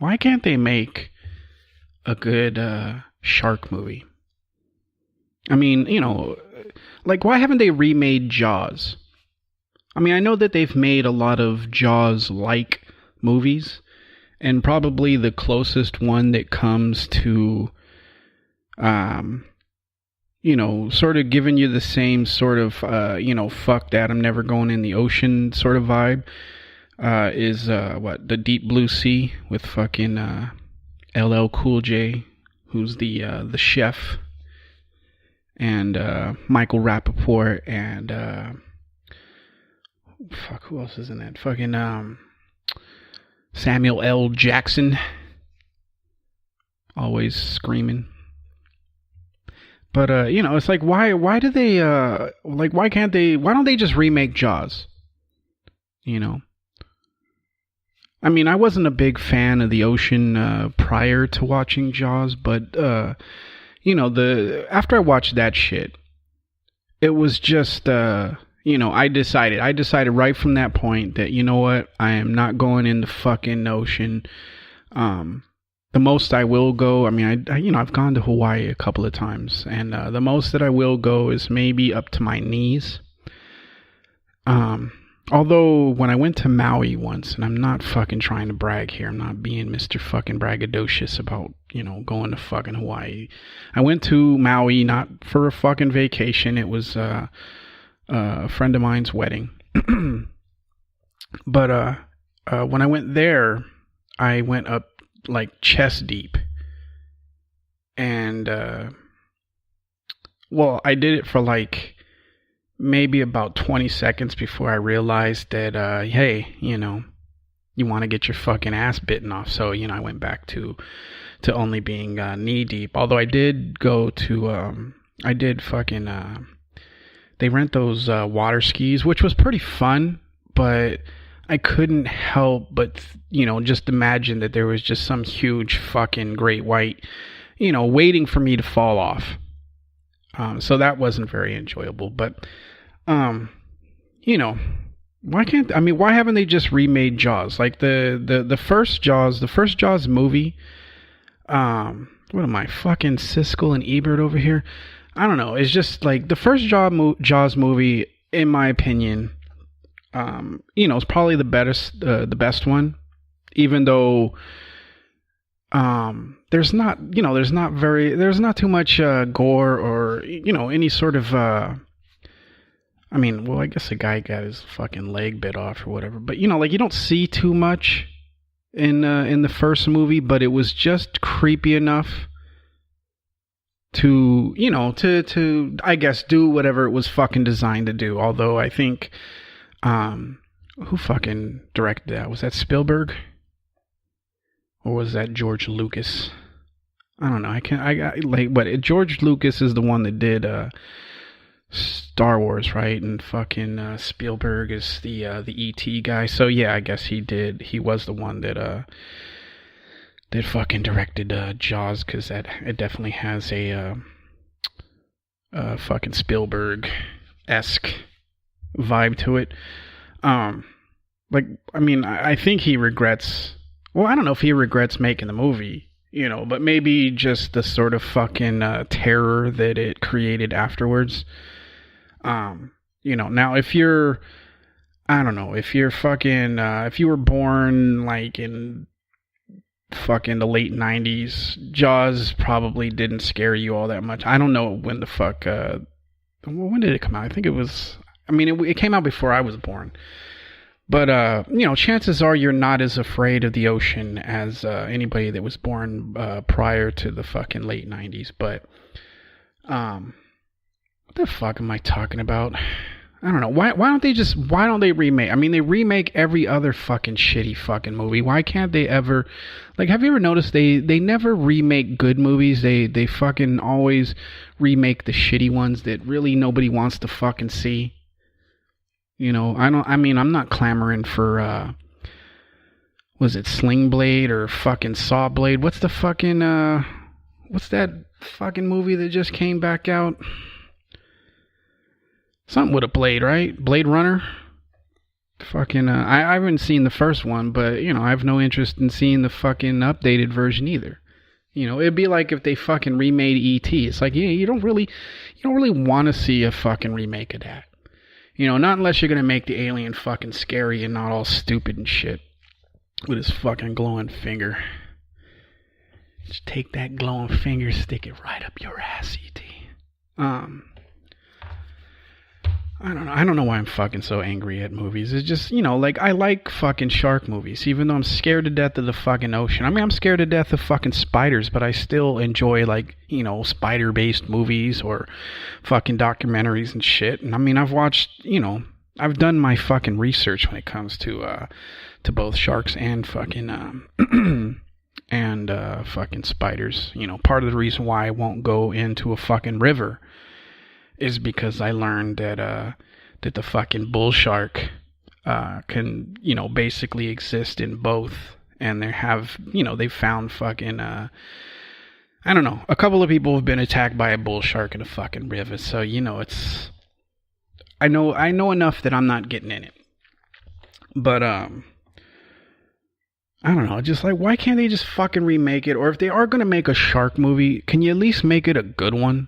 Why can't they make a good shark movie? I mean, like, why haven't they remade Jaws? I mean, I know that they've made a lot of Jaws-like movies, and probably the closest one that comes to, sort of giving you the same sort of, fuck that, I'm never going in the ocean sort of vibe, is, the Deep Blue Sea with fucking LL Cool J, who's the chef, and Michael Rappaport, and who else is in that? Fucking Samuel L. Jackson, always screaming. But it's like, why do they why don't they just remake Jaws? I mean, I wasn't a big fan of the ocean prior to watching Jaws, but after I watched that shit, it was just I decided right from that point that, you know what, I am not going in the fucking ocean. The most I will go, I mean, I've gone to Hawaii a couple of times, and the most that I will go is maybe up to my knees. Although when I went to Maui once, and I'm not fucking trying to brag here, I'm not being Mr. fucking braggadocious about, going to fucking Hawaii. I went to Maui not for a fucking vacation. It was a friend of mine's wedding. But when I went there, I went up like chest deep. And I did it for like maybe about 20 seconds before I realized that, hey, you want to get your fucking ass bitten off. So, I went back to only being knee deep. Although I did go to, they rent those water skis, which was pretty fun, but I couldn't help but, just imagine that there was just some huge fucking great white, waiting for me to fall off. So that wasn't very enjoyable, but, why haven't they just remade Jaws? Like the first Jaws movie, what am I, fucking Siskel and Ebert over here? I don't know. It's just like the first Jaws movie, in my opinion, it's probably the best one, even though, there's not too much gore or any sort of I guess a guy got his fucking leg bit off or whatever, but you don't see too much in the first movie, but it was just creepy enough to I guess do whatever it was fucking designed to do. Although I think who fucking directed that? Was that Spielberg? Or was that George Lucas? I don't know. George Lucas is the one that did Star Wars, right? And fucking Spielberg is the E.T. guy. So yeah, I guess he was the one that fucking directed Jaws, because it definitely has a fucking Spielberg-esque vibe to it. I think he regrets. Well, I don't know if he regrets making the movie, but maybe just the sort of fucking terror that it created afterwards. Now if you're, I don't know, if you're fucking, if you were born like in fucking the late 90s, Jaws probably didn't scare you all that much. I don't know when the fuck, when did it come out? I think it was, it came out before I was born. But, chances are you're not as afraid of the ocean as anybody that was born prior to the fucking late 90s. But, what the fuck am I talking about? I don't know. Why don't they remake? They remake every other fucking shitty fucking movie. Why can't they ever, have you ever noticed they never remake good movies? They fucking always remake the shitty ones that really nobody wants to fucking see. I'm not clamoring for, was it Sling Blade or fucking Saw Blade? What's the fucking, what's that fucking movie that just came back out? Something with a blade, right? Blade Runner? Fucking, I haven't seen the first one, but I have no interest in seeing the fucking updated version either. It'd be like if they fucking remade E.T. It's like, yeah, you don't really want to see a fucking remake of that. Not unless you're gonna make the alien fucking scary and not all stupid and shit with his fucking glowing finger. Just take that glowing finger, stick it right up your ass, E.T. I don't know why I'm fucking so angry at movies. It's just, like, I like fucking shark movies, even though I'm scared to death of the fucking ocean. I mean, I'm scared to death of fucking spiders, but I still enjoy, like, spider-based movies or fucking documentaries and shit. And I mean, I've watched, I've done my fucking research when it comes to both sharks and fucking, fucking spiders. Part of the reason why I won't go into a fucking river is because I learned that the fucking bull shark can basically exist in both, and they've found fucking I don't know, a couple of people have been attacked by a bull shark in a fucking river, so it's I know enough that I'm not getting in it, but I don't know, just like, why can't they just fucking remake it? Or if they are gonna make a shark movie, can you at least make it a good one?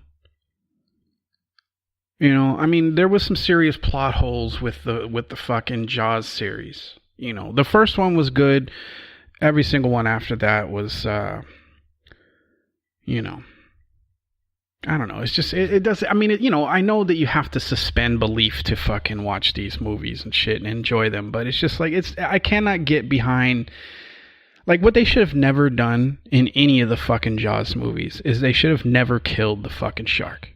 I mean, there was some serious plot holes with the fucking Jaws series. The first one was good. Every single one after that was, I don't know. It's just, it does. I mean, I know that you have to suspend belief to fucking watch these movies and shit and enjoy them, but it's just like, I cannot get behind, like, what they should have never done in any of the fucking Jaws movies is they should have never killed the fucking shark.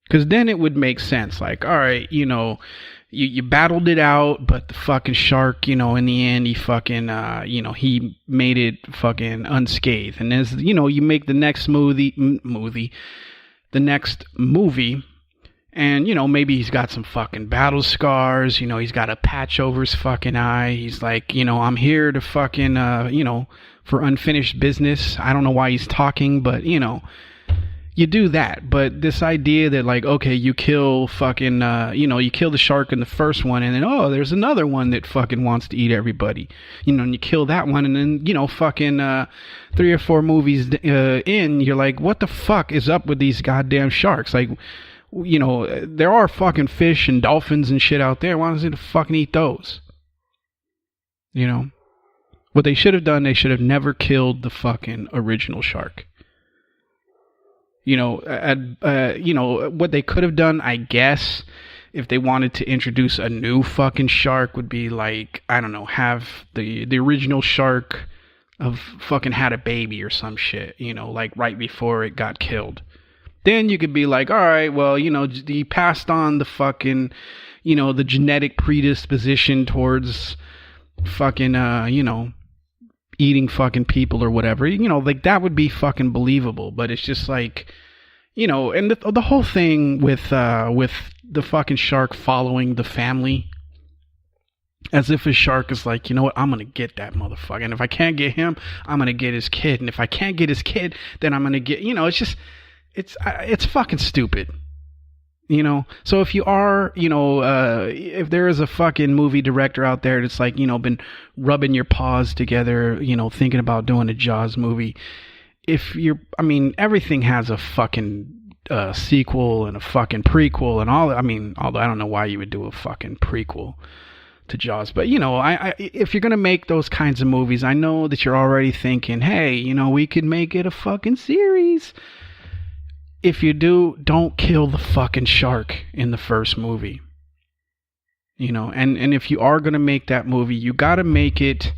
Because then it would make sense. Like, all right, you battled it out, but the fucking shark, in the end, he fucking, he made it fucking unscathed. And as, you make the next movie, and, maybe he's got some fucking battle scars, he's got a patch over his fucking eye. He's like, I'm here to fucking, for unfinished business. I don't know why he's talking, but, you do that. But this idea that, like, okay, you kill fucking, you kill the shark in the first one, and then, there's another one that fucking wants to eat everybody. And you kill that one, and then, fucking 3 or 4 movies in, you're like, what the fuck is up with these goddamn sharks? Like, there are fucking fish and dolphins and shit out there. Why doesn't it fucking eat those? What they should have done, they should have never killed the fucking original shark. What they could have done, I guess, if they wanted to introduce a new fucking shark, would be like, I don't know, have the original shark of fucking had a baby or some shit, like right before it got killed. Then you could be like, all right, well, he passed on the fucking, the genetic predisposition towards fucking, eating fucking people or whatever, like that would be fucking believable. But it's just like, and the whole thing with the fucking shark following the family, as if a shark is like, you know what, I'm gonna get that motherfucker, and if I can't get him, I'm gonna get his kid, and if I can't get his kid, then I'm gonna get, it's just, it's fucking stupid. So if you are, if there is a fucking movie director out there that's like, been rubbing your paws together, thinking about doing a Jaws movie, everything has a fucking sequel and a fucking prequel and all. Although I don't know why you would do a fucking prequel to Jaws, but if you're gonna make those kinds of movies, I know that you're already thinking, hey, we could make it a fucking series. If you do, don't kill the fucking shark in the first movie. And if you are going to make that movie, you got to make it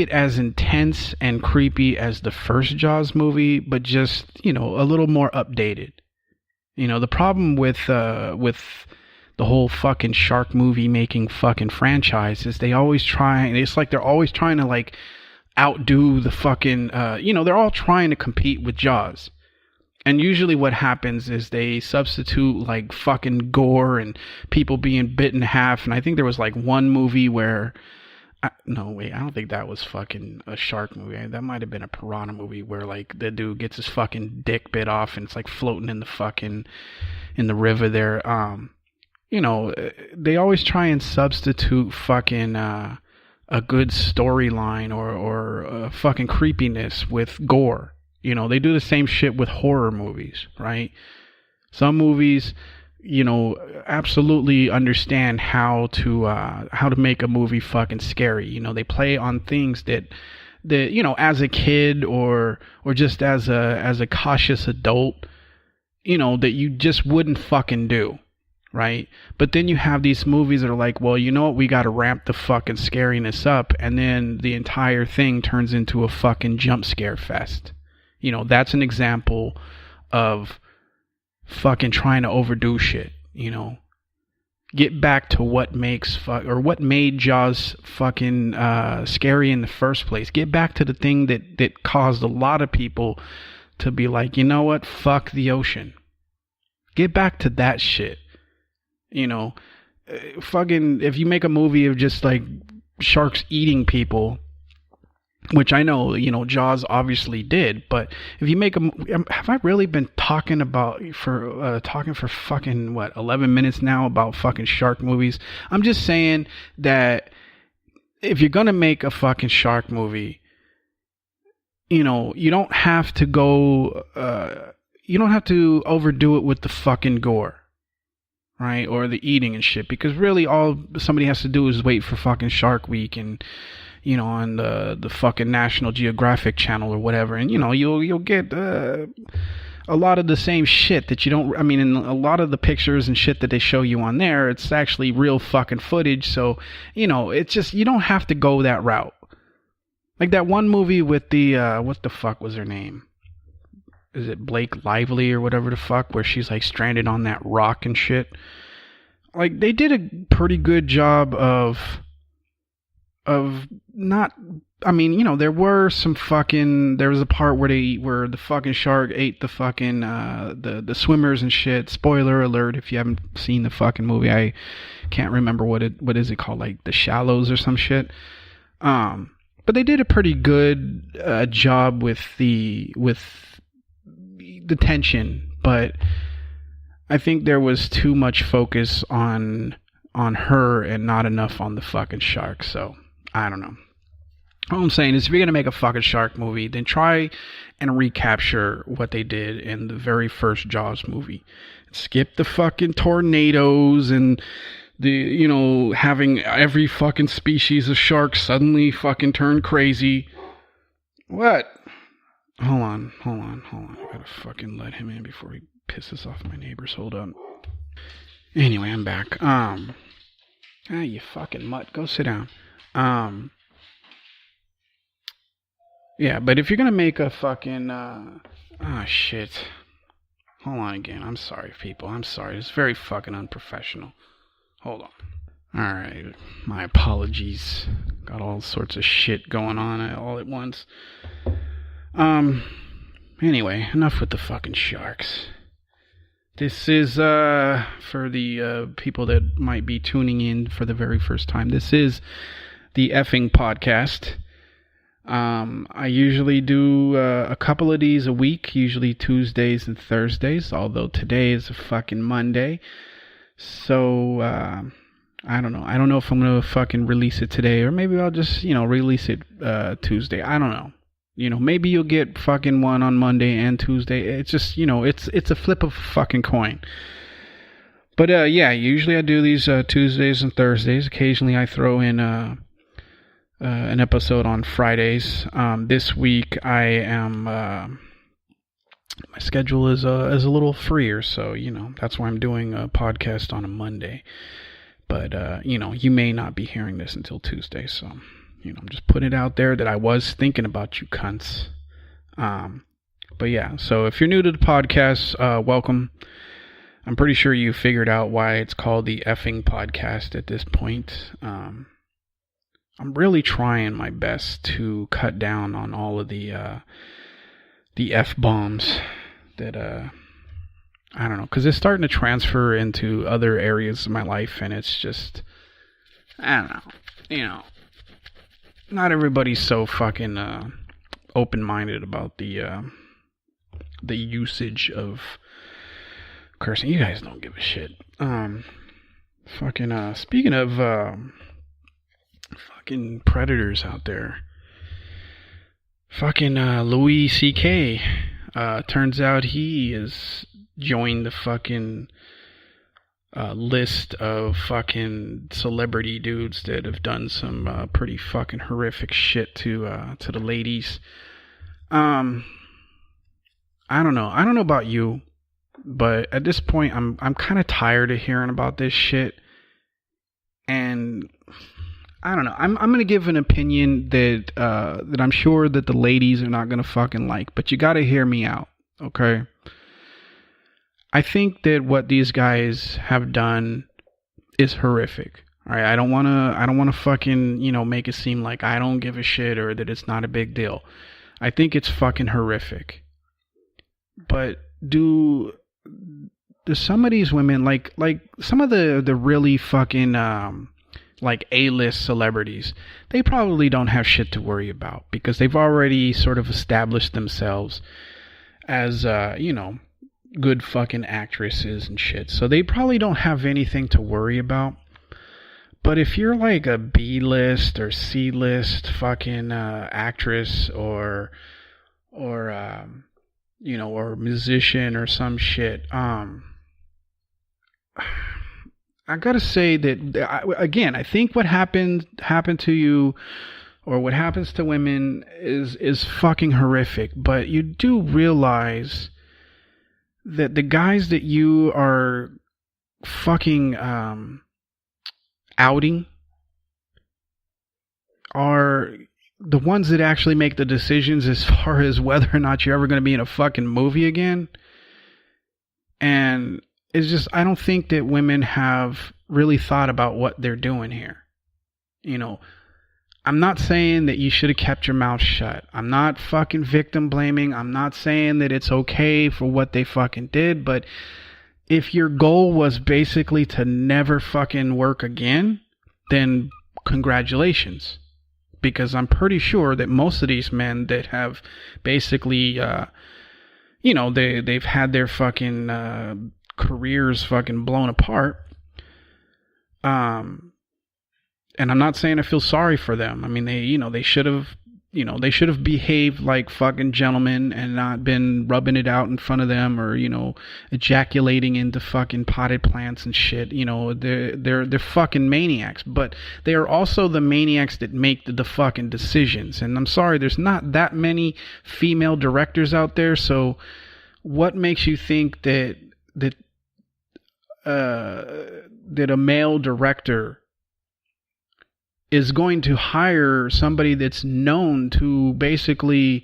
as intense and creepy as the first Jaws movie, but just, a little more updated. The problem with the whole fucking shark movie making fucking franchise is it's like they're always trying to, like, outdo the fucking, they're all trying to compete with Jaws. And usually what happens is they substitute, like, fucking gore and people being bit in half. And I think there was, like, one movie where, I don't think that was fucking a shark movie. That might have been a piranha movie where, like, the dude gets his fucking dick bit off and it's, like, floating in the river there. they always try and substitute fucking a good storyline or fucking creepiness with gore. They do the same shit with horror movies, right? Some movies, absolutely understand how to make a movie fucking scary. They play on things that as a kid or just as a cautious adult, that you just wouldn't fucking do. Right? But then you have these movies that are like, well, you know what? We got to ramp the fucking scariness up. And then the entire thing turns into a fucking jump scare fest. That's an example of fucking trying to overdo shit. Get back to what what made Jaws fucking scary in the first place. Get back to the thing that caused a lot of people to be like, you know what? Fuck the ocean. Get back to that shit. Fucking, if you make a movie of just like sharks eating people, which I know, Jaws obviously did, but if you make have I really been talking for fucking 11 minutes now about fucking shark movies? I'm just saying that if you're gonna make a fucking shark movie, you don't have to you don't have to overdo it with the fucking gore. Right? Or the eating and shit. Because really all somebody has to do is wait for fucking Shark Week and, on the fucking National Geographic channel or whatever. And, you'll get a lot of the same shit that you don't... I mean, in a lot of the pictures and shit that they show you on there, it's actually real fucking footage. So, it's just... You don't have to go that route. Like that one movie with the... what the fuck was her name? Is it Blake Lively or whatever the fuck, where she's like stranded on that rock and shit? Like they did a pretty good job of not. I mean, there were some fucking. There was a part where the fucking shark ate the fucking the swimmers and shit. Spoiler alert! If you haven't seen the fucking movie, I can't remember what is it called, like The Shallows or some shit. But they did a pretty good job with the tension, but I think there was too much focus on her and not enough on the fucking shark. So I don't know. All I'm saying is, if you're gonna make a fucking shark movie, then try and recapture what they did in the very first Jaws movie. Skip the fucking tornadoes and the having every fucking species of shark suddenly fucking turn crazy. What? Hold on. I gotta fucking let him in before he pisses off my neighbors. Hold on. Anyway, I'm back. You fucking mutt. Go sit down. Yeah, but if you're gonna make a fucking, shit. Hold on again. I'm sorry, people. I'm sorry. It's very fucking unprofessional. Hold on. Alright. My apologies. Got all sorts of shit going on all at once. Anyway, enough with the fucking sharks. This is, for the people that might be tuning in for the very first time, this is the effing podcast. I usually do a couple of these a week, usually Tuesdays and Thursdays, although today is a fucking Monday. So, I don't know. I don't know if I'm going to fucking release it today, or maybe I'll just, release it Tuesday. I don't know. Maybe you'll get fucking one on Monday and Tuesday. It's just, it's a flip of a fucking coin. But, yeah, usually I do these Tuesdays and Thursdays. Occasionally I throw in an episode on Fridays. This week I am, my schedule is a little freer, so, that's why I'm doing a podcast on a Monday. But, you may not be hearing this until Tuesday, so... I'm just putting it out there that I was thinking about you cunts. But yeah, so if you're new to the podcast, welcome. I'm pretty sure you figured out why it's called the effing podcast at this point. I'm really trying my best to cut down on all of the F-bombs that, I don't know, because it's starting to transfer into other areas of my life, and it's just, I don't know, not everybody's so fucking open-minded about the usage of cursing. You guys don't give a shit. Fucking speaking of fucking predators out there. Fucking Louis C.K. Turns out he has joined the fucking list of fucking celebrity dudes that have done some pretty fucking horrific shit to the ladies. I don't know. I don't know about you, but at this point, I'm kind of tired of hearing about this shit, and I don't know. I'm gonna give an opinion that that I'm sure that the ladies are not gonna fucking like, but you gotta hear me out, okay? I think that what these guys have done is horrific. All right, I don't wanna fucking make it seem like I don't give a shit or that it's not a big deal. I think it's fucking horrific. But do some of these women like some of the really fucking like A-list celebrities, they probably don't have shit to worry about because they've already sort of established themselves as good fucking actresses and shit. So they probably don't have anything to worry about. But if you're like a B-list or C-list fucking actress or musician or some shit, I gotta say that again, I think what happened to you, or what happens to women, is fucking horrific. But you do realize that the guys that you are fucking outing are the ones that actually make the decisions as far as whether or not you're ever going to be in a fucking movie again. And it's just, I don't think that women have really thought about what they're doing here. I'm not saying that you should have kept your mouth shut. I'm not fucking victim blaming. I'm not saying that it's okay for what they fucking did. But if your goal was basically to never fucking work again, then congratulations. Because I'm pretty sure that most of these men that have basically, they've had their fucking careers fucking blown apart. And I'm not saying I feel sorry for them. I mean, they should have behaved like fucking gentlemen and not been rubbing it out in front of them or, ejaculating into fucking potted plants and shit. They're fucking maniacs, but they are also the maniacs that make the fucking decisions. And I'm sorry, there's not that many female directors out there. So what makes you think that a male director is going to hire somebody that's known to basically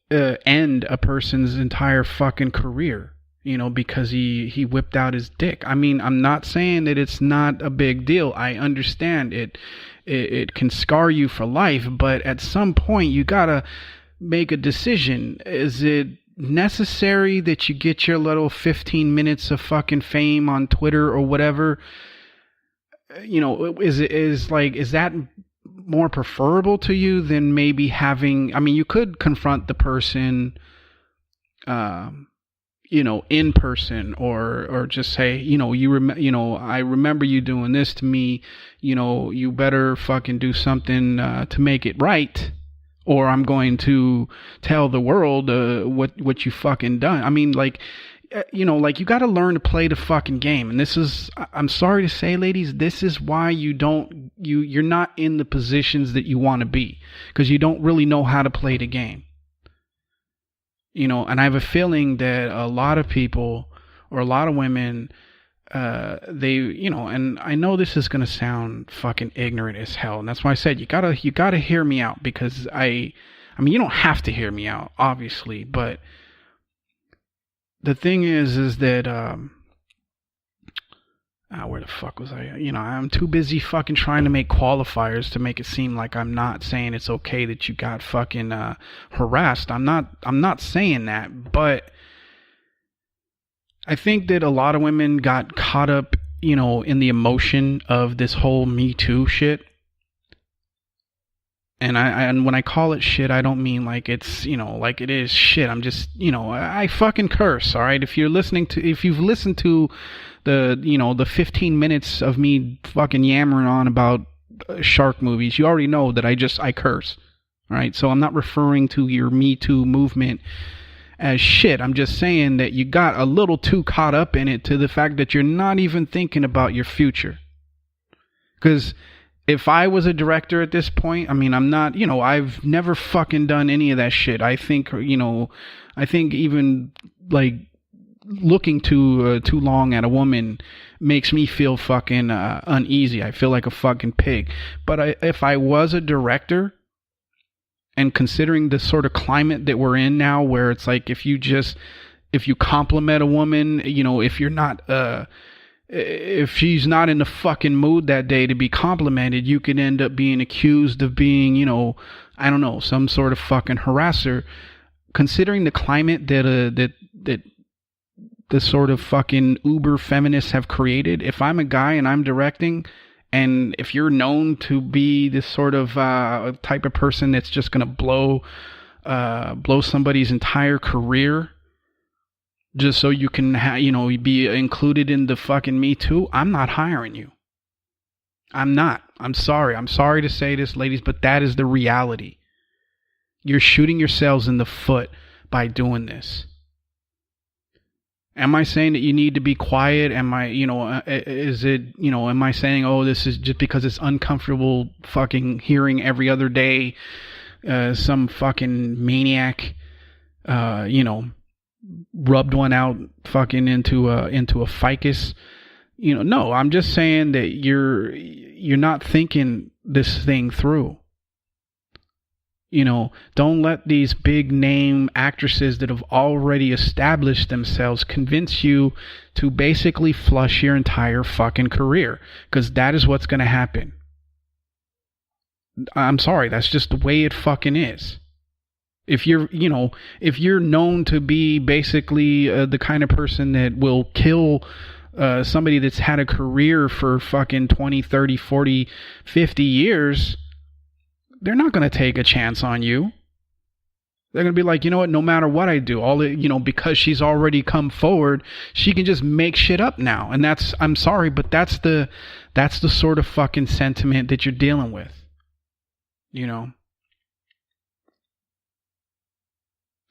end a person's entire fucking career, because he whipped out his dick? I mean, I'm not saying that it's not a big deal. I understand it can scar you for life, but at some point you gotta make a decision. Is it necessary that you get your little 15 minutes of fucking fame on Twitter or whatever? Is that more preferable to you than maybe having, I mean, you could confront the person, in person, or just say, I remember you doing this to me, you better fucking do something to make it right, or I'm going to tell the world what you fucking done. I mean, you got to learn to play the fucking game. And this is, I'm sorry to say, ladies, this is why you're not in the positions that you want to be, because you don't really know how to play the game. And I have a feeling that a lot of people, or a lot of women, and I know this is going to sound fucking ignorant as hell. And that's why I said, you gotta hear me out, because I mean, you don't have to hear me out, obviously, but the thing is that, where the fuck was I? I'm too busy fucking trying to make qualifiers to make it seem like I'm not saying it's okay that you got fucking harassed. I'm not saying that, but I think that a lot of women got caught up, in the emotion of this whole Me Too shit. And when I call it shit, I don't mean like it's, like it is shit. I'm just, I fucking curse. All right. If you've listened to the 15 minutes of me fucking yammering on about shark movies, you already know that I curse. All right. So I'm not referring to your Me Too movement as shit. I'm just saying that you got a little too caught up in it to the fact that you're not even thinking about your future. Because if I was a director at this point, I mean, I'm not, I've never fucking done any of that shit. I think even like looking too long at a woman makes me feel fucking uneasy. I feel like a fucking pig. But if I was a director, and considering the sort of climate that we're in now, where it's like if you compliment a woman, if she's not in the fucking mood that day to be complimented, you could end up being accused of being, I don't know, some sort of fucking harasser. Considering the climate that the sort of fucking uber feminists have created, if I'm a guy and I'm directing, and if you're known to be this sort of type of person that's just gonna blow somebody's entire career just so you can be included in the fucking Me Too, I'm not hiring you. I'm not. I'm sorry. I'm sorry to say this, ladies, but that is the reality. You're shooting yourselves in the foot by doing this. Am I saying that you need to be quiet? Am I, am I saying, oh, this is just because it's uncomfortable fucking hearing every other day some fucking maniac, rubbed one out fucking into a ficus? No, I'm just saying that you're not thinking this thing through. Don't let these big name actresses that have already established themselves convince you to basically flush your entire fucking career, because that is what's going to happen. I'm sorry, that's just the way it fucking is. If you're known to be basically the kind of person that will kill somebody that's had a career for fucking 20, 30, 40, 50 years, they're not going to take a chance on you. They're going to be like, you know what, no matter what I do, because she's already come forward, she can just make shit up now. And I'm sorry, but that's the sort of fucking sentiment that you're dealing with.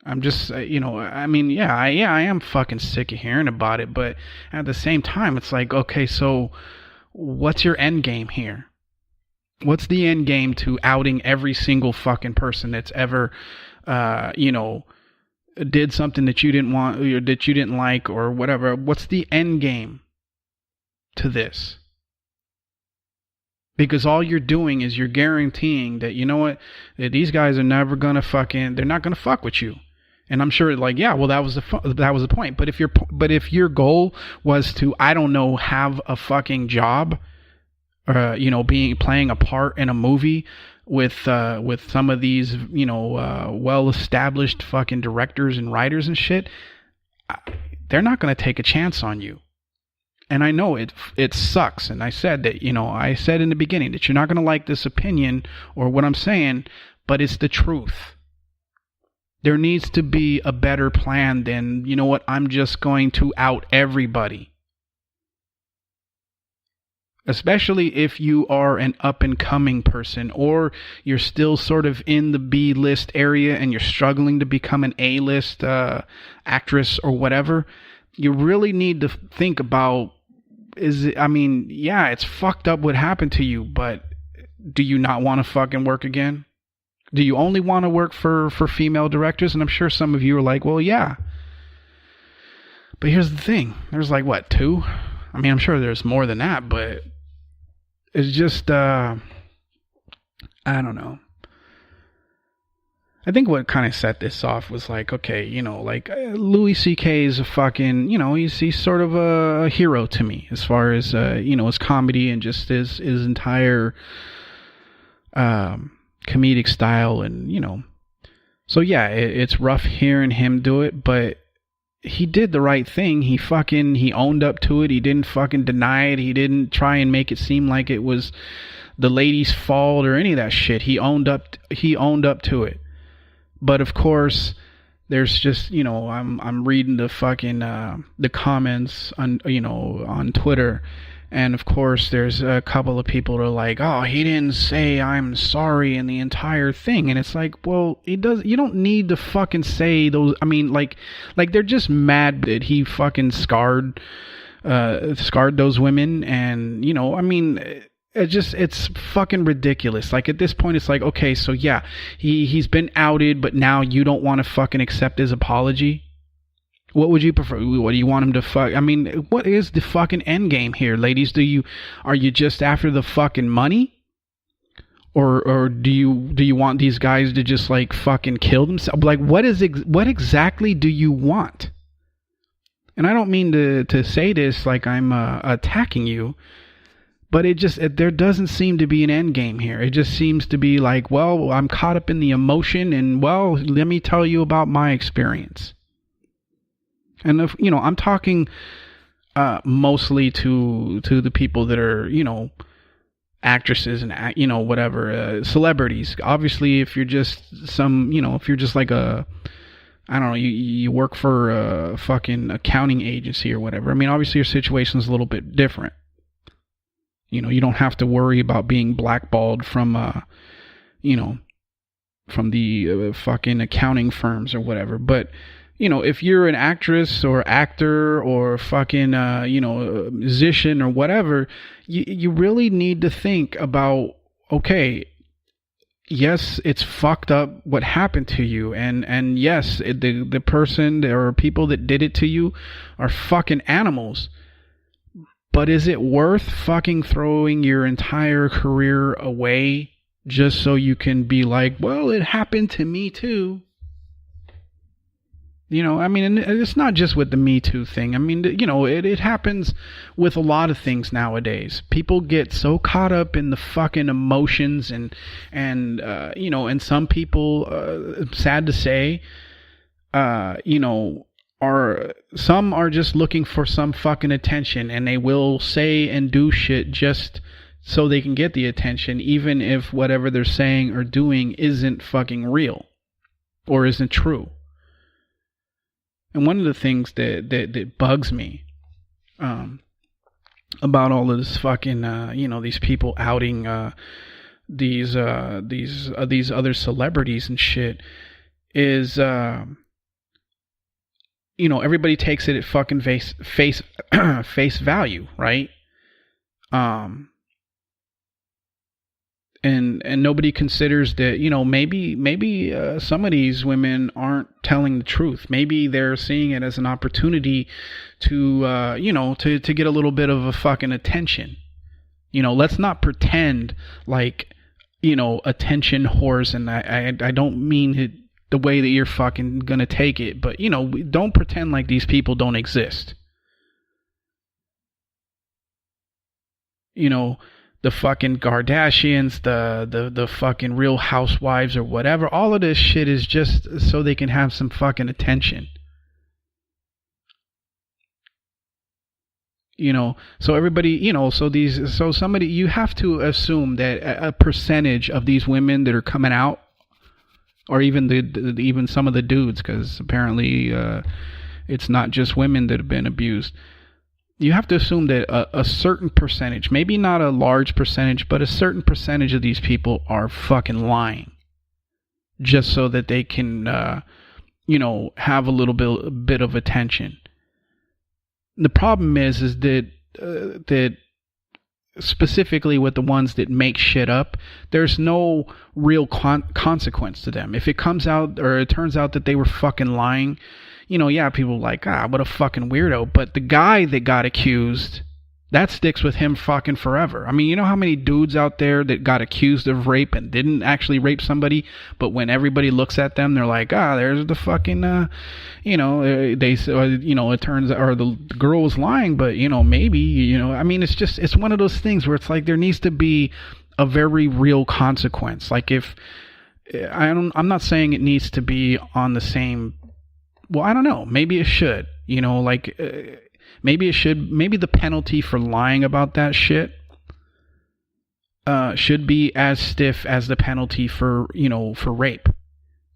I'm just, I am fucking sick of hearing about it, but at the same time, it's like, okay, so what's your end game here? What's the end game to outing every single fucking person that's ever, did something that you didn't want or that you didn't like or whatever? What's the end game to this? Because all you're doing is you're guaranteeing that, you know what, that these guys are never gonna they're not gonna fuck with you. And I'm sure, like, yeah, well, that was the point. But if your goal was to, I don't know, have a fucking job, playing a part in a movie with some of these, well-established fucking directors and writers and shit, they're not going to take a chance on you. And I know it sucks. And I said that, I said in the beginning that you're not going to like this opinion or what I'm saying, but it's the truth. There needs to be a better plan than, you know what, I'm just going to out everybody. Especially if you are an up-and-coming person, or you're still sort of in the B-list area and you're struggling to become an A-list actress or whatever. You really need to think about, it's fucked up what happened to you, but do you not want to fucking work again? Do you only want to work for female directors? And I'm sure some of you are like, well, yeah. But here's the thing. There's like, what, 2? I mean, I'm sure there's more than that, but it's just, I don't know. I think what kind of set this off was like, okay, Louis C.K. is a fucking, he's sort of a hero to me as far as, his comedy and just his entire comedic style. And, so yeah, it's rough hearing him do it, but he did the right thing. He owned up to it. He didn't fucking deny it. He didn't try and make it seem like it was the lady's fault or any of that shit. He owned up to it. But of course, there's just, I'm reading the fucking the comments on on Twitter, and of course there's a couple of people that are like, oh, he didn't say I'm sorry in the entire thing. And it's like, well, you don't need to fucking say those. I mean, like they're just mad that he fucking scarred those women. And I mean, it's fucking ridiculous. Like, at this point, it's like, okay, so yeah, he's been outed, but now you don't want to fucking accept his apology. What would you prefer? What do you want him to fuck? I mean, what is the fucking end game here, ladies? Are you just after the fucking money? Or do you want these guys to just like fucking kill themselves? Like, what exactly do you want? And I don't mean to say this like I'm attacking you, but there doesn't seem to be an end game here. It just seems to be like, well, I'm caught up in the emotion, and well, let me tell you about my experience. And if, I'm talking mostly to the people that are, actresses and whatever, celebrities. Obviously, if you're just if you're just like I don't know, you work for a fucking accounting agency or whatever. I mean, obviously your situation is a little bit different. You don't have to worry about being blackballed from from the fucking accounting firms or whatever. But if you're an actress or actor or fucking, musician or whatever, you really need to think about, okay, yes, it's fucked up what happened to you. And yes, the person or people that did it to you are fucking animals. But is it worth fucking throwing your entire career away just so you can be like, well, it happened to me too? I mean, and it's not just with the Me Too thing. I mean, it happens with a lot of things nowadays. People get so caught up in the fucking emotions and some people, sad to say, some are just looking for some fucking attention, and they will say and do shit just so they can get the attention, even if whatever they're saying or doing isn't fucking real or isn't true. And one of the things that bugs me about all of this fucking these people outing these other celebrities and shit is everybody takes it at fucking face value, right? And nobody considers that, maybe some of these women aren't telling the truth. Maybe they're seeing it as an opportunity to get a little bit of a fucking attention. Let's not pretend like, attention whores. And I don't mean it the way that you're fucking gonna take it, but, don't pretend like these people don't exist. The fucking Kardashians, the fucking Real Housewives or whatever. All of this shit is just so they can have some fucking attention. So everybody, so somebody, you have to assume that a percentage of these women that are coming out, or even even some of the dudes, because apparently it's not just women that have been abused. You have to assume that a certain percentage, maybe not a large percentage, but a certain percentage of these people are fucking lying. Just so that they can, have a little bit of attention. The problem is that specifically with the ones that make shit up, there's no real consequence to them. If it comes out or it turns out that they were fucking lying, people are like, what a fucking weirdo. But the guy that got accused, that sticks with him fucking forever. I mean, you know how many dudes out there that got accused of rape and didn't actually rape somebody, but when everybody looks at them, they're like, there's the fucking, it turns out, or the girl was lying, but, maybe, I mean, it's one of those things where it's like there needs to be a very real consequence. Like I'm not saying it needs to be on the same. Well, I don't know. Maybe it should. Maybe it should. Maybe the penalty for lying about that shit should be as stiff as the penalty for rape,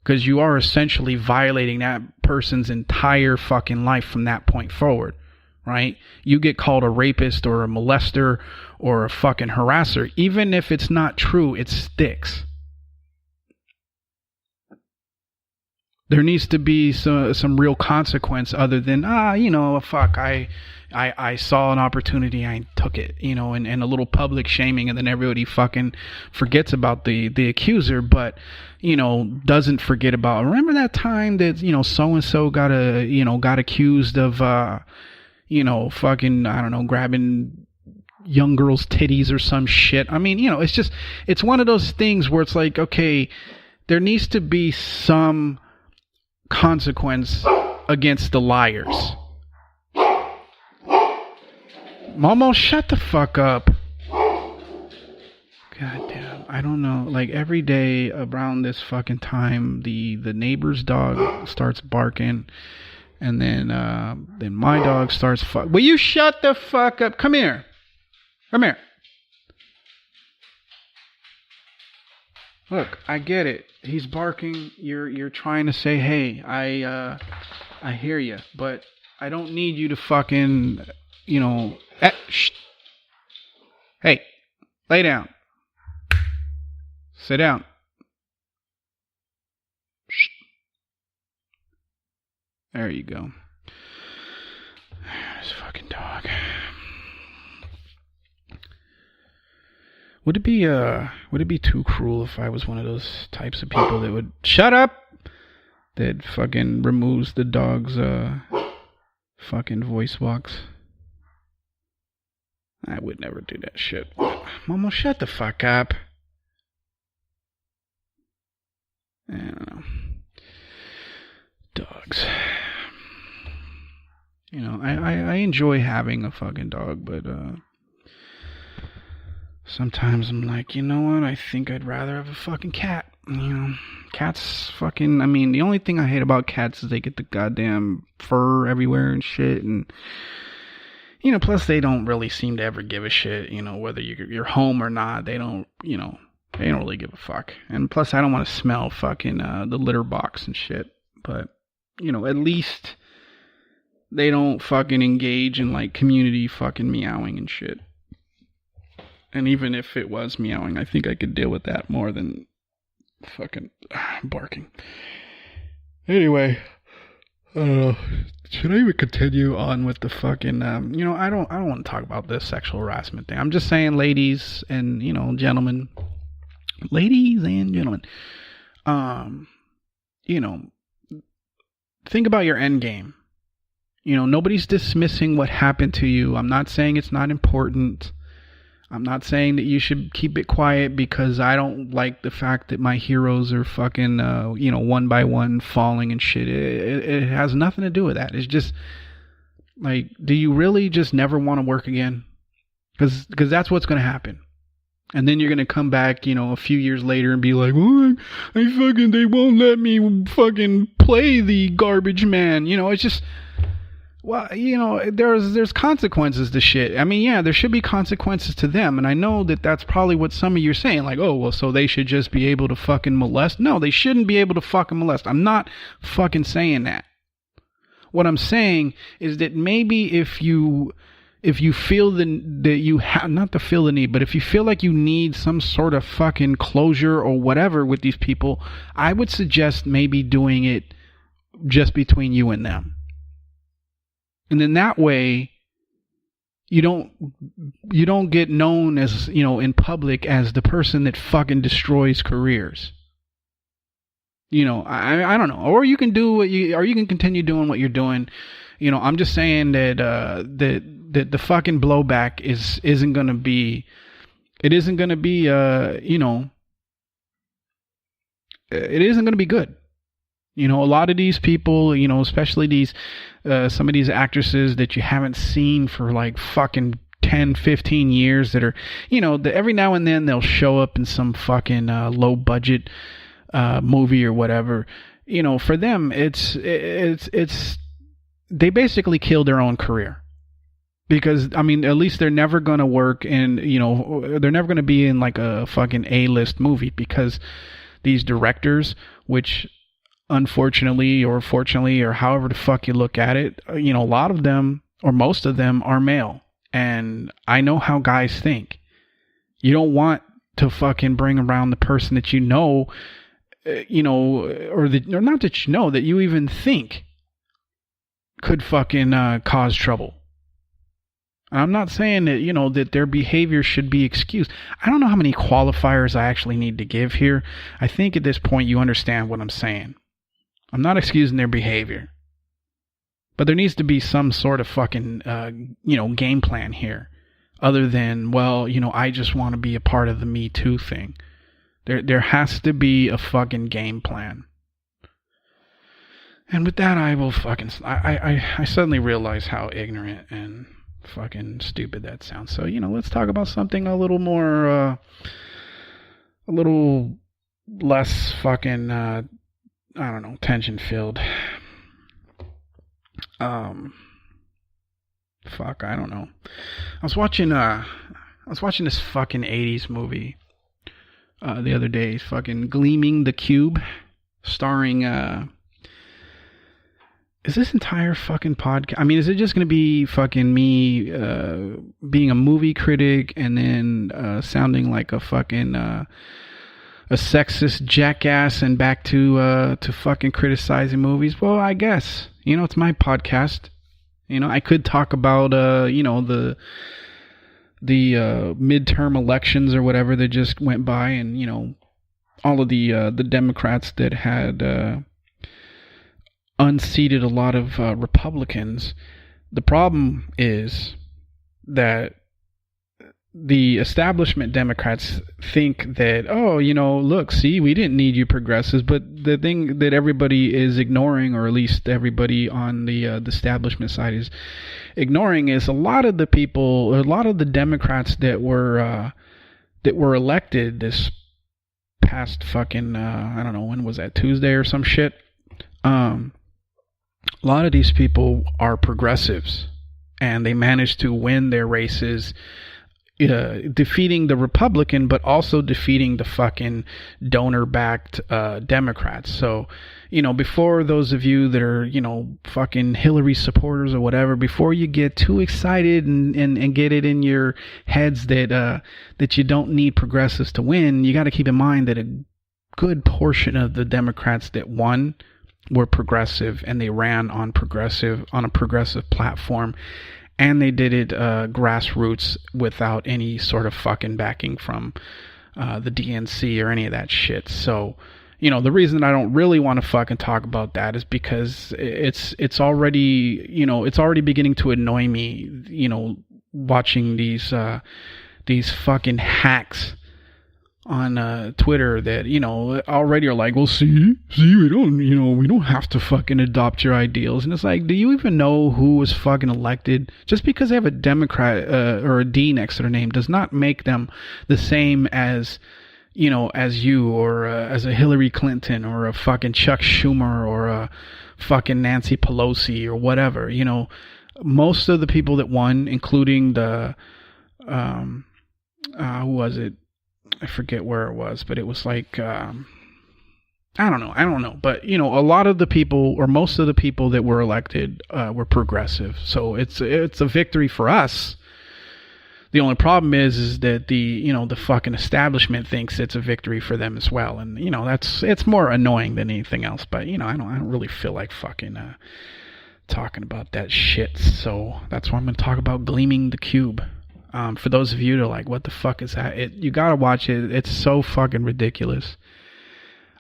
because you are essentially violating that person's entire fucking life from that point forward, right? You get called a rapist or a molester or a fucking harasser, even if it's not true, it sticks. There needs to be some real consequence other than fuck, I saw an opportunity, I took it, and a little public shaming, and then everybody fucking forgets about the accuser, but doesn't forget about, remember that time that so and so got accused of fucking, I don't know, grabbing young girls' titties or some shit. I mean, it's one of those things where it's like, okay, there needs to be some consequence against the liars. Momo, shut the fuck up. God damn, I don't know. Like every day around this fucking time, the neighbor's dog starts barking, and then my dog starts Will you shut the fuck up? Come here. Come here. Look, I get it. He's barking. You're trying to say, hey, I hear you, but I don't need you to fucking, shh. Hey, lay down. Sit down. Shh. There you go. This fucking dog. Would it be too cruel if I was one of those types of people that would shut up, that fucking removes the dog's fucking voice box? I would never do that shit. Momo, shut the fuck up. I don't know. Dogs. I enjoy having a fucking dog, but sometimes I'm like, you know what? I think I'd rather have a fucking cat. Cats fucking, I mean, the only thing I hate about cats is they get the goddamn fur everywhere and shit. And, plus they don't really seem to ever give a shit, whether you're home or not. They don't really give a fuck. And plus I don't want to smell fucking the litter box and shit. But, at least they don't fucking engage in like community fucking meowing and shit. And even if it was meowing, I think I could deal with that more than fucking barking. Anyway, I don't know. Should I even continue on with the fucking, I don't want to talk about this sexual harassment thing. I'm just saying, ladies and, gentlemen. Ladies and gentlemen. Think about your end game. Nobody's dismissing what happened to you. I'm not saying it's not important. I'm not saying that you should keep it quiet because I don't like the fact that my heroes are fucking, one by one falling and shit. It has nothing to do with that. It's just, like, do you really just never want to work again? Because that's what's going to happen. And then you're going to come back, a few years later and be like, well, they won't let me fucking play the garbage man. It's just... Well, there's consequences to shit. I mean, yeah, there should be consequences to them. And I know that that's probably what some of you are saying. Like, oh, well, so they should just be able to fucking molest. No, they shouldn't be able to fucking molest. I'm not fucking saying that. What I'm saying is that maybe if you feel that you have, not to feel the need, but if you feel like you need some sort of fucking closure or whatever with these people, I would suggest maybe doing it just between you and them. And then that way, you don't get known as, in public as the person that fucking destroys careers. I don't know. Or you can continue doing what you're doing. I'm just saying that that the fucking blowback isn't gonna be it isn't gonna be it isn't gonna be good. A lot of these people, especially these, some of these actresses that you haven't seen for like fucking 10, 15 years that are, every now and then they'll show up in some fucking low budget movie or whatever. For them, it's they basically killed their own career. Because, I mean, at least they're never going to work in, they're never going to be in like a fucking A-list movie, because these directors, which unfortunately or fortunately or however the fuck you look at it, a lot of them or most of them are male. And I know how guys think. You don't want to fucking bring around the person that or not that that you even think could fucking cause trouble. I'm not saying that, that their behavior should be excused. I don't know how many qualifiers I actually need to give here. I think at this point you understand what I'm saying. I'm not excusing their behavior. But there needs to be some sort of fucking, game plan here. Other than, I just want to be a part of the Metoo thing. There has to be a fucking game plan. And with that, I will fucking... I suddenly realize how ignorant and fucking stupid that sounds. So, let's talk about something a little more... a little less fucking... I don't know, tension-filled. Fuck, I don't know. I was watching this fucking 80s movie the other day, fucking Gleaming the Cube, starring is this entire fucking podcast, I mean, is it just gonna be fucking me being a movie critic and then sounding like a fucking a sexist jackass and back to fucking criticizing movies? Well, I guess, it's my podcast. I could talk about the midterm elections or whatever that just went by, and all of the Democrats that had unseated a lot of Republicans. The problem is that the establishment Democrats think that, look, see, we didn't need you progressives. But the thing that everybody is ignoring, or at least everybody on the establishment side is ignoring, is a lot of the Democrats that were elected this past fucking, I don't know, when was that, Tuesday or some shit? A lot of these people are progressives, and they managed to win their races, defeating the Republican, but also defeating the fucking donor-backed Democrats. So, before those of you that are, fucking Hillary supporters or whatever, before you get too excited and get it in your heads that you don't need progressives to win, you got to keep in mind that a good portion of the Democrats that won were progressive, and they ran on a progressive platform. And they did it grassroots without any sort of fucking backing from the DNC or any of that shit. So, the reason I don't really want to fucking talk about that is because it's already beginning to annoy me, watching these fucking hacks on Twitter that, already are like, well, see, we don't have to fucking adopt your ideals. And it's like, do you even know who was fucking elected? Just because they have a Democrat or a D next to their name does not make them the same as, as you, or as a Hillary Clinton, or a fucking Chuck Schumer, or a fucking Nancy Pelosi, or whatever. Most of the people that won, including the, who was it? I forget where it was, but it was like, I don't know. But, a lot of the people, or most of the people that were elected were progressive. So it's a victory for us. The only problem is that the fucking establishment thinks it's a victory for them as well. And, it's more annoying than anything else. But, I don't really feel like fucking talking about that shit. So that's why I'm going to talk about Gleaming the Cube. For those of you that are like, what the fuck is that? You gotta watch it. It's so fucking ridiculous.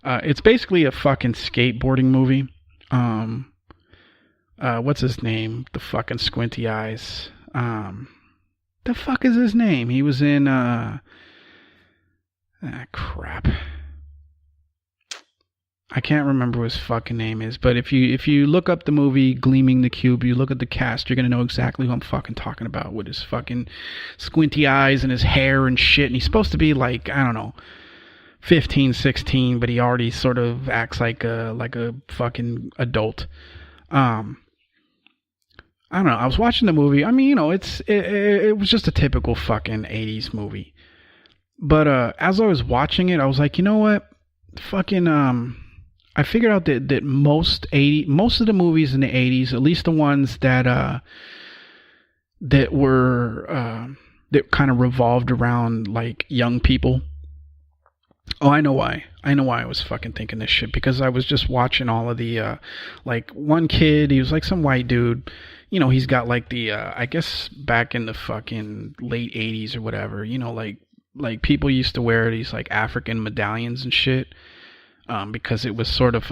It's basically a fucking skateboarding movie. What's his name? The fucking squinty eyes. The fuck is his name? He was in, crap. I can't remember what his fucking name is, but if you look up the movie Gleaming the Cube, you look at the cast, you're gonna know exactly who I'm fucking talking about, with his fucking squinty eyes and his hair and shit. And he's supposed to be like, I don't know, 15, 16, but he already sort of acts like a fucking adult. I don't know. I was watching the movie. I mean, it was just a typical fucking 80s movie. But as I was watching it, I was like, you know what? Fucking I figured out that most of the movies in the 80s, at least the ones that were that kind of revolved around like young people. Oh, I know why. I know why I was fucking thinking this shit, because I was just watching all of the like one kid, he was like some white dude. He's got like the I guess back in the fucking late 80s or whatever, like people used to wear these like African medallions and shit, because it was sort of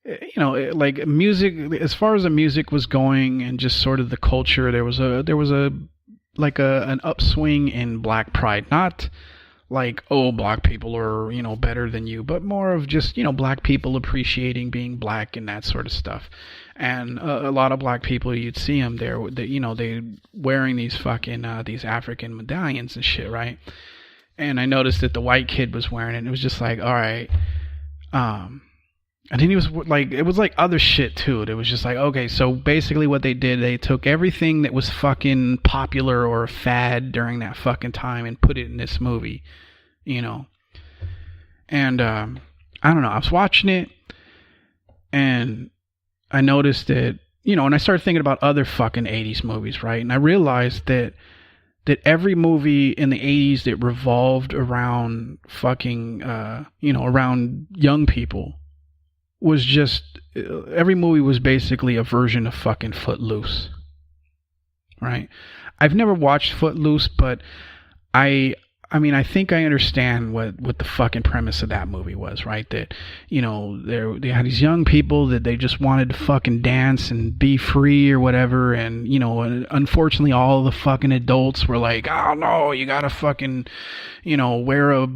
like music, as far as the music was going and just sort of the culture, there was a like an upswing in black pride, not like, oh, black people are better than you, but more of just black people appreciating being black and that sort of stuff. And a lot of black people, you'd see them there, they wearing these fucking these African medallions and shit, right? And I noticed that the white kid was wearing it, and it was just like, all right. And then he was like, it was like other shit too. It was just like, okay, so basically what they did, they took everything that was fucking popular or a fad during that fucking time and put it in this movie, And I don't know, I was watching it and I noticed that, and I started thinking about other fucking 80s movies, right? And I realized that every movie in the 80s that revolved around fucking, around young people was just, every movie was basically a version of fucking Footloose, right? I've never watched Footloose, but I mean, I think I understand what the fucking premise of that movie was, right? That, they had these young people that they just wanted to fucking dance and be free or whatever. And, unfortunately, all the fucking adults were like, oh no, you gotta fucking, wear a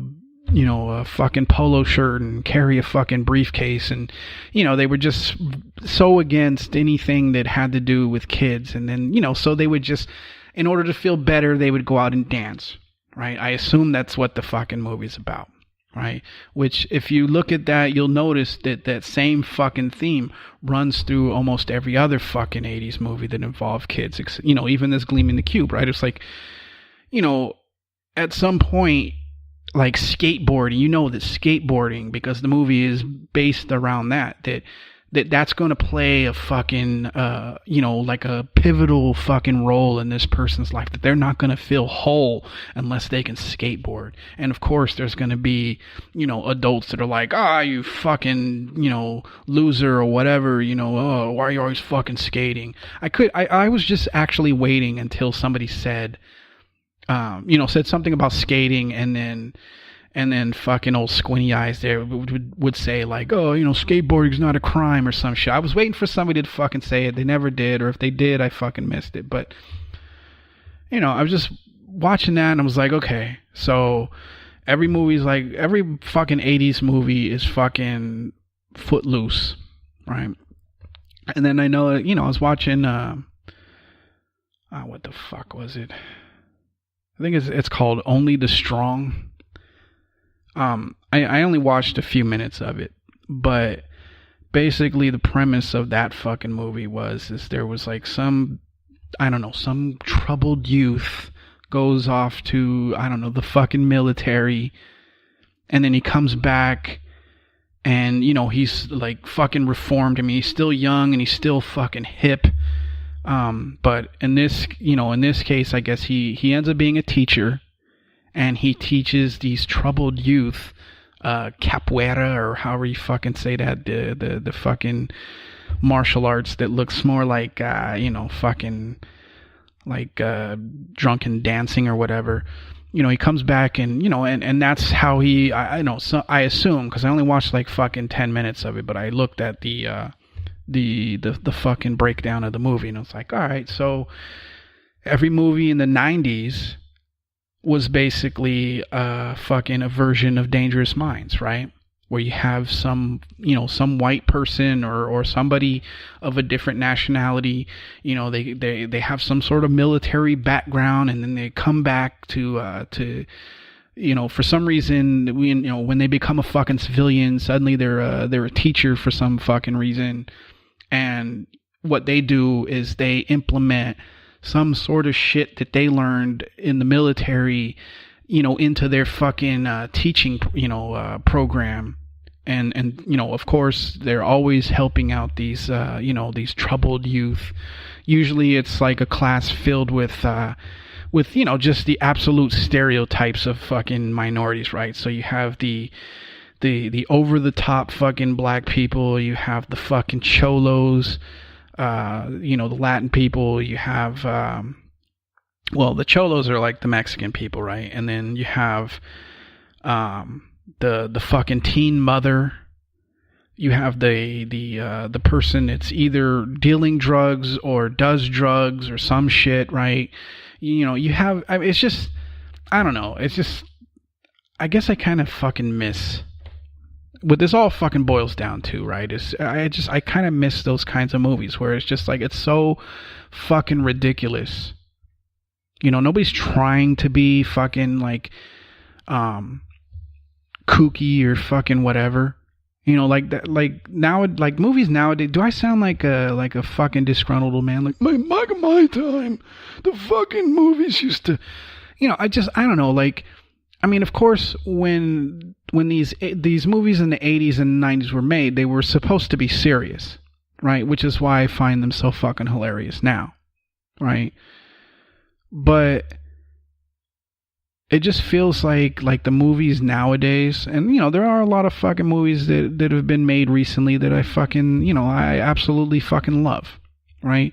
fucking polo shirt and carry a fucking briefcase. And, they were just so against anything that had to do with kids. And then, so they would just, in order to feel better, they would go out and dance. Right? I assume that's what the fucking movie's about, right? Which, if you look at that, you'll notice that same fucking theme runs through almost every other fucking 80s movie that involved kids. Even this Gleaming the Cube, right? It's like, at some point, like skateboarding, that skateboarding, because the movie is based around that's going to play a fucking, like a pivotal fucking role in this person's life, that they're not going to feel whole unless they can skateboard. And of course, there's going to be, adults that are like, you fucking, loser or whatever, oh, why are you always fucking skating? I was just actually waiting until somebody said something about skating, and then fucking old squinty eyes there would say like, oh, skateboarding's not a crime or some shit. I was waiting for somebody to fucking say it. They never did, or if they did, I fucking missed it. But, I was just watching that and I was like, okay, so every fucking 80s movie is fucking Footloose, right? And then I know, I was watching, what the fuck was it? I think it's called Only the Strong. I only watched a few minutes of it, but basically the premise of that fucking movie is there was like some troubled youth goes off to, the fucking military, and then he comes back and, he's like fucking reformed. I mean, he's still young and he's still fucking hip. But in this case, I guess he ends up being a teacher. And he teaches these troubled youth, capoeira, or however you fucking say that, the fucking martial arts that looks more like, fucking like drunken dancing or whatever. He comes back and, and that's how I assume, because I only watched like fucking 10 minutes of it, but I looked at the fucking breakdown of the movie, and it's like, all right, so every movie in the 90s was basically fucking a version of Dangerous Minds, right? Where you have some white person or somebody of a different nationality, they have some sort of military background, and then they come back to for some reason, when they become a fucking civilian, suddenly they're a teacher for some fucking reason, and what they do is they implement some sort of shit that they learned in the military, into their fucking teaching, program. And of course, they're always helping out these, these troubled youth. Usually it's like a class filled with just the absolute stereotypes of fucking minorities, right? So you have the over the top fucking black people, you have the fucking cholos, the Latin people, you have, the cholos are like the Mexican people, right? And then you have, the fucking teen mother. You have the person that's either dealing drugs or does drugs or some shit, right? You have, it's just, I don't know. It's just, I guess I kind of fucking miss what this all fucking boils down to, right? Is I kind of miss those kinds of movies where it's just like, it's so fucking ridiculous. Nobody's trying to be fucking like, kooky or fucking whatever. Like that, like now, like movies nowadays. Do I sound like a fucking disgruntled old man? Like my time, the fucking movies used to, I don't know. Like, I mean, of course, when these movies in the 80s and 90s were made, they were supposed to be serious, right? Which is why I find them so fucking hilarious now, right? But it just feels like the movies nowadays, and there are a lot of fucking movies that have been made recently that I fucking, I absolutely fucking love, right?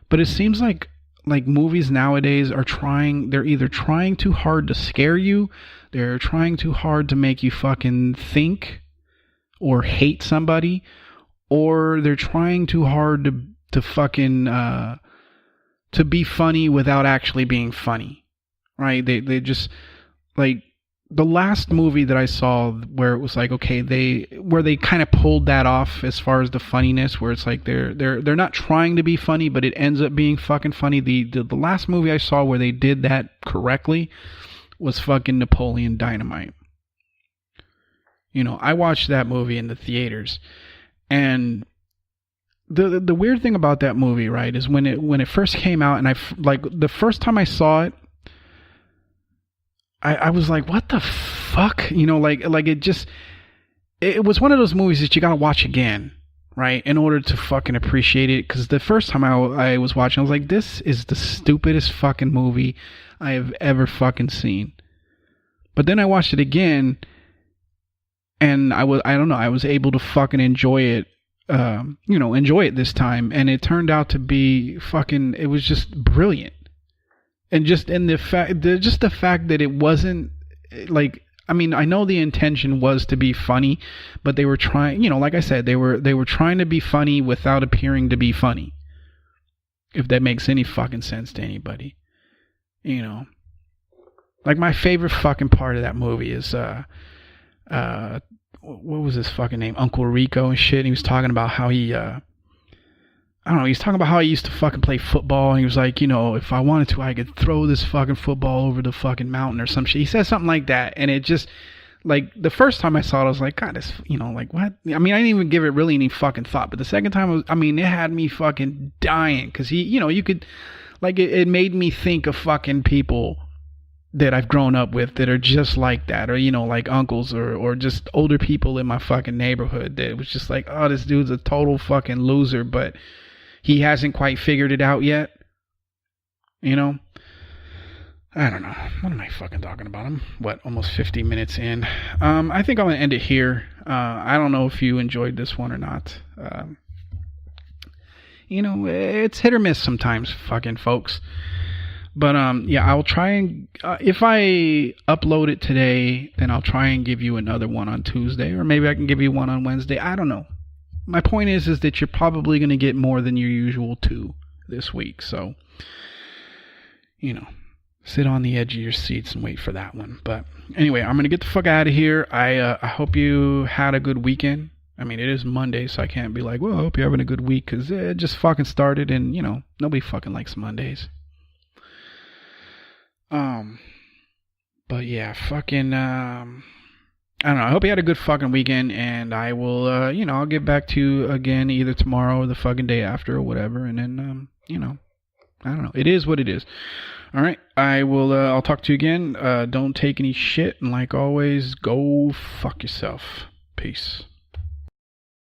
But it seems like movies nowadays they're either trying too hard to scare you, they're trying too hard to make you fucking think or hate somebody, or they're trying too hard to fucking to be funny without actually being funny. Right? They just, like, the last movie that I saw where it was like, okay, they kind of pulled that off as far as the funniness, where it's like they're not trying to be funny, but it ends up being fucking funny. The last movie I saw where they did that correctly was fucking Napoleon Dynamite. I watched that movie in the theaters, and the weird thing about that movie, right, is when it first came out, and the first time I saw it, I was like, what the fuck? It was one of those movies that you gotta watch again, right? In order to fucking appreciate it. Because the first time I was watching, I was like, this is the stupidest fucking movie I have ever fucking seen. But then I watched it again, and I was able to fucking enjoy it, enjoy it this time. And it turned out to be fucking, it was just brilliant. And just in the fact that it wasn't like, I mean, I know the intention was to be funny, but they were trying, like I said, they were trying to be funny without appearing to be funny. If that makes any fucking sense to anybody, Like, my favorite fucking part of that movie is what was his fucking name? Uncle Rico and shit. And he was talking about how he I don't know, he's talking about how he used to fucking play football, and he was like, if I wanted to, I could throw this fucking football over the fucking mountain or some shit. He said something like that, and it just, like, the first time I saw it, I was like, God, this, like, what? I mean, I didn't even give it really any fucking thought, but the second time, it had me fucking dying, because you could, like, it made me think of fucking people that I've grown up with that are just like that, or, like uncles or just older people in my fucking neighborhood that was just like, oh, this dude's a total fucking loser, but he hasn't quite figured it out yet. I don't know. What am I fucking talking about? I'm, almost 50 minutes in. I think I'm going to end it here. I don't know if you enjoyed this one or not. It's hit or miss sometimes, fucking folks. But, I'll try and, if I upload it today, then I'll try and give you another one on Tuesday, or maybe I can give you one on Wednesday. I don't know. My point is that you're probably going to get more than your usual 2 this week. So, sit on the edge of your seats and wait for that one. But anyway, I'm going to get the fuck out of here. I hope you had a good weekend. I mean, it is Monday, so I can't be like, well, I hope you're having a good week, because it just fucking started, and, nobody fucking likes Mondays. But yeah, fucking, I don't know. I hope you had a good fucking weekend, and I will, I'll get back to you again either tomorrow or the fucking day after or whatever, and then, I don't know. It is what it is. All right. I will, I'll talk to you again. Don't take any shit, and like always, go fuck yourself. Peace.